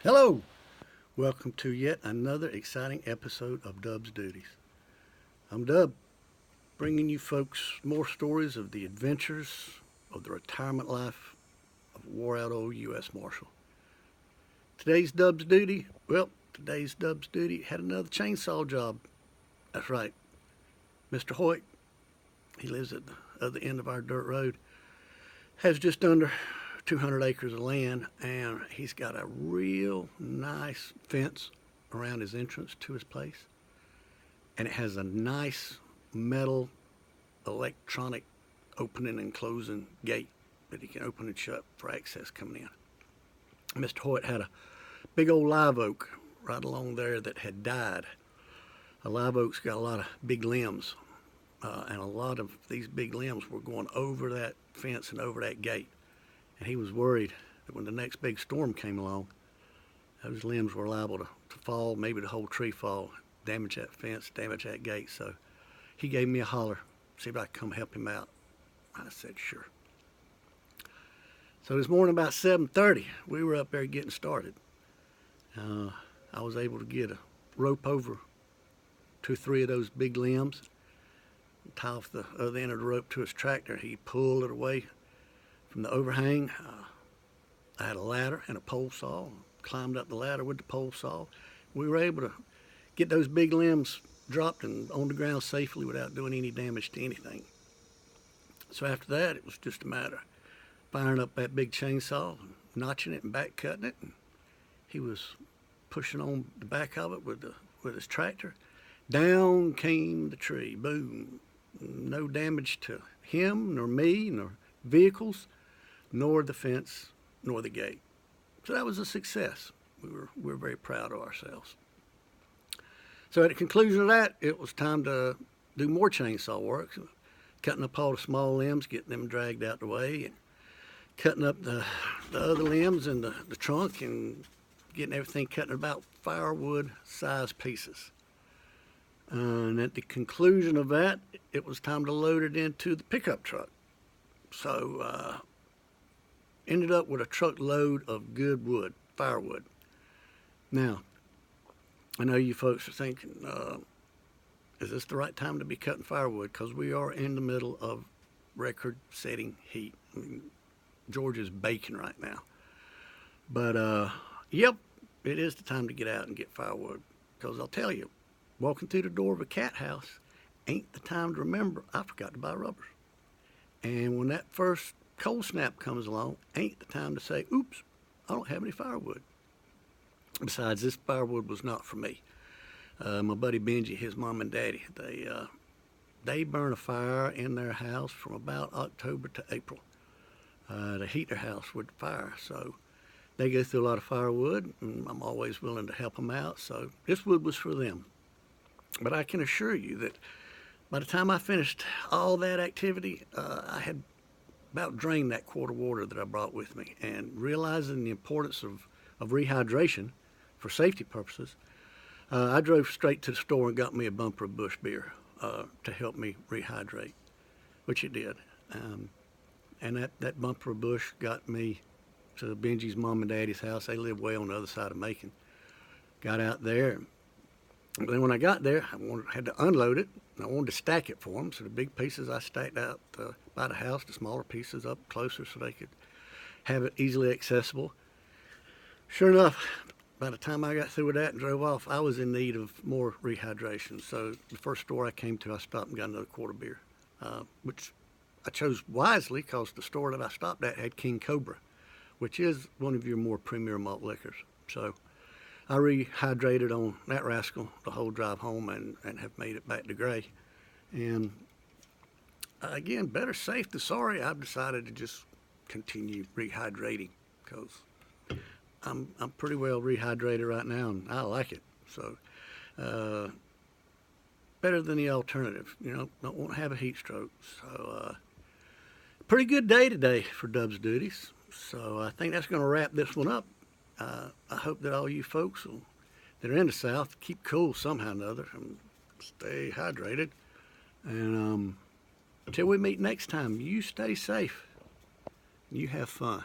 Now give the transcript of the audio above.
Hello! Welcome to yet another exciting episode of Dub's Duties. I'm Dub, bringing you folks more stories of the adventures of the retirement life of a wore-out old U.S. Marshal. Today's Dub's Duty had another chainsaw job. That's right. Mr. Hoyt, he lives at the other end of our dirt road, has just under 200 acres of land, and he's got a real nice fence around his entrance to his place, and it has a nice metal electronic opening and closing gate that he can open and shut for access coming in. Mr. Hoyt had a big old live oak right along there that had died. A live oak's got a lot of big limbs, and a lot of these big limbs were going over that fence and over that gate. And he was worried that when the next big storm came along, those limbs were liable to fall, maybe the whole tree fall, damage that fence, damage that gate. So he gave me a holler, see if I could come help him out. I said, sure. So this morning about 7:30, we were up there getting started. I was able to get a rope over 2 or 3 of those big limbs, tie off the other end of the rope to his tractor. He pulled it away from the overhang. I had a ladder and a pole saw, climbed up the ladder with the pole saw. We were able to get those big limbs dropped and on the ground safely without doing any damage to anything. So after that, it was just a matter of firing up that big chainsaw, notching it and back cutting it. And he was pushing on the back of it with his tractor. Down came the tree, boom. No damage to him, nor me, nor vehicles, nor the fence, nor the gate. So that was a success. We were very proud of ourselves. So at the conclusion of that, it was time to do more chainsaw work, cutting up all the small limbs, getting them dragged out the way, and cutting up the other limbs and the trunk, and getting everything cut in about firewood size pieces. And at the conclusion of that, it was time to load it into the pickup truck. So ended up with a truckload of good wood, firewood. Now, I know you folks are thinking, is this the right time to be cutting firewood? Because we are in the middle of record-setting heat. I mean, Georgia's baking right now. But, yep, it is the time to get out and get firewood. Because I'll tell you, walking through the door of a cat house ain't the time to remember I forgot to buy rubbers. And when that first cold snap comes along, ain't the time to say, oops, I don't have any firewood. Besides, this firewood was not for me. My buddy Benji, his mom and daddy, they burn a fire in their house from about October to April to heat their house with fire. So they go through a lot of firewood, and I'm always willing to help them out. So this wood was for them. But I can assure you that by the time I finished all that activity, I had about drained that quart of water that I brought with me. And realizing the importance of rehydration for safety purposes, I drove straight to the store and got me a bumper of Busch beer to help me rehydrate, which it did. And that bumper of Busch got me to Benji's mom and daddy's house. They live way on the other side of Macon. Got out there. But then when I got there, had to unload it, and I wanted to stack it for them. So the big pieces I stacked out by the house, the smaller pieces up closer so they could have it easily accessible. Sure enough, by the time I got through with that and drove off, I was in need of more rehydration. So the first store I came to, I stopped and got another quart of beer, which I chose wisely because the store that I stopped at had King Cobra, which is one of your more premier malt liquors. So I rehydrated on that rascal the whole drive home and have made it back to Gray. And again, better safe than sorry. I've decided to just continue rehydrating because I'm pretty well rehydrated right now, and I like it. So better than the alternative. Don't want to have a heat stroke. So pretty good day today for Dub's Duties. So I think that's going to wrap this one up. I hope that all you folks that are in the South keep cool somehow or another and stay hydrated. And until we meet next time, you stay safe. You have fun.